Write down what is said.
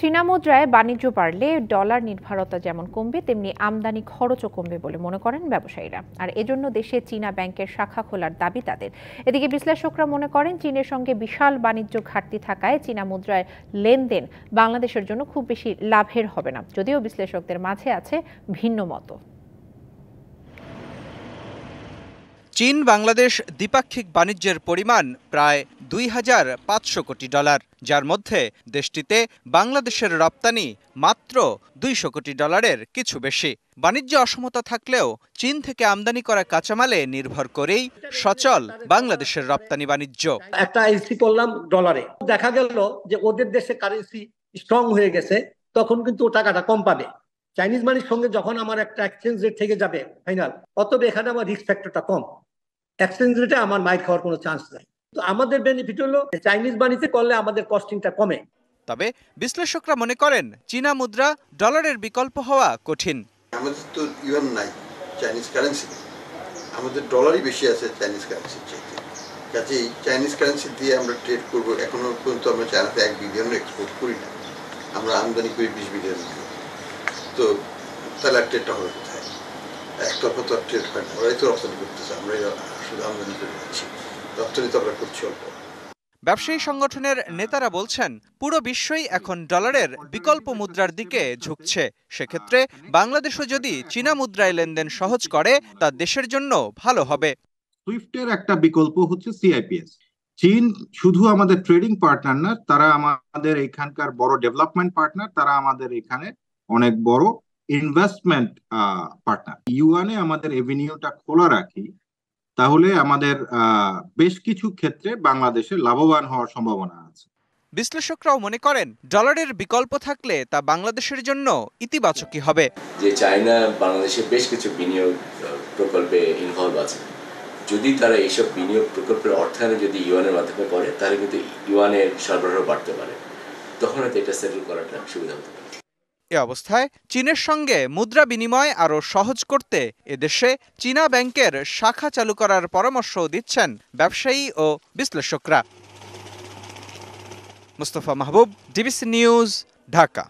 চীনা মুদ্রায় বাণিজ্য বাড়লে ডলার নির্ভরতা যেমন কমবে, তেমনি আমদানি খরচও কমবে বলে মনে করেন ব্যবসায়ীরা। আর এজন্য দেশে চীনা ব্যাংকের শাখা খোলার দাবি তাদের। এদিকে বিশ্লেষকরা মনে করেন, চীনের সঙ্গে বিশাল বাণিজ্য ঘাটতি থাকায় চীনা মুদ্রায় লেনদেন বাংলাদেশের জন্য খুব বেশি লাভের হবে না, যদিও বিশ্লেষকদের মাঝে আছে ভিন্ন মত। চীন বাংলাদেশ দ্বিপাক্ষিক বাণিজ্যের পরিমাণ প্রায় ২,৫০০ কোটি ডলার, যার মধ্যে দেশটিতে বাংলাদেশের রপ্তানি মাত্র ২০০ কোটি ডলারের কিছু বেশি। বাণিজ্য অসমতা থাকলেও চীন থেকে আমদানি করা কাঁচামালে নির্ভর করেই সচল বাংলাদেশের রপ্তানি বাণিজ্য। একটা এলসি করলাম ডলারে, দেখা গেল যে ওদের দেশে কারেন্সি স্ট্রং হয়ে গেছে, তখন কিন্তু ও টাকাটা কম পাবে। চাইনিজ মানির সঙ্গে যখন আমার একটা এক্সচেঞ্জ রেট থেকে যাবে ফাইনাল, অতএব এখানে আমার রিস্ক ফ্যাক্টরটা কম, এক্সচেঞ্জ রেটে আমার মাইর খাওয়ার কোনো চান্স নাই। তো আমাদের বেনিফিট হলো চাইনিজ মানিতে করলে আমাদের কস্টিংটা কমে। তবে বিশ্লেষকরা মনে করেন, চীনা মুদ্রা ডলারের বিকল্প হওয়া কঠিন। আমাদের তো ইউয়ান নাই, চাইনিজ কারেন্সি, আমাদের ডলারই বেশি আছে চাইনিজ কারেন্সির চাইতে। কাজেই চাইনিজ কারেন্সি দিয়ে আমরা ট্রেড করবো। এখনো পর্যন্ত আমরা চায়নাতে 1 বিলিয়ন এক্সপোর্ট করি না, আমরা আমদানি করি 20 বিলিয়ন। তো তাহলে আর ট্রেডটা হবে কোথায়? একতরফা তো আর ট্রেড হয় না, ওরাই তো রপ্তানি করতেছে, আমরাই শুধু আমদানি করে যাচ্ছি, রপ্তানি তো আমরা করছি অল্প। ব্যবসায়ী সংগঠনের নেতারা বলছেন, পুরো বিশ্বই এখন ডলারের বিকল্প মুদ্রার দিকে ঝুঁকছে। সেক্ষেত্রে বাংলাদেশও যদি চীনা মুদ্রায় লেনদেন সহজ করে, তা দেশের জন্য ভালো হবে। সুইফটের একটা বিকল্প হচ্ছে সিআইপিএস। চীন শুধু আমাদের ট্রেডিং পার্টনার না, তারা আমাদের এখানকার বড় ডেভেলপমেন্ট পার্টনার, তারা আমাদের এখানে অনেক বড় ইনভেস্টমেন্ট পার্টনার। ইউয়ানে আমাদের এভিনিউটা খোলা রাখি, তাহলে আমাদের বেশ কিছু ক্ষেত্রে বাংলাদেশে লাভবান হওয়ার সম্ভাবনা আছে। বিশ্লেষকরাও মনে করেন, ডলারের বিকল্প থাকলে তা বাংলাদেশের জন্য ইতিবাচকই হবে। যে চায়না বাংলাদেশে বেশ কিছু বিনিয়োগ প্রকল্পে ইনভলভ আছে, যদি তারা এইসব বিনিয়োগ প্রকল্পের অর্থায়নে যদি ইউয়ানের মাধ্যমে করে, তাহলে কিন্তু ইউয়ানের সরবরাহ বাড়তে পারে, তখন হয়তো এটা সেটেল করাটা সুবিধা হতে পারে। এ অবস্থায় চীনের সঙ্গে মুদ্রা বিনিময় আরও সহজ করতে এদেশে চীনা ব্যাংকের শাখা চালু করার পরামর্শও দিচ্ছেন ব্যবসায়ী ও বিশ্লেষকরা। মুস্তফা মাহবুব, ডিবিসি নিউজ, ঢাকা।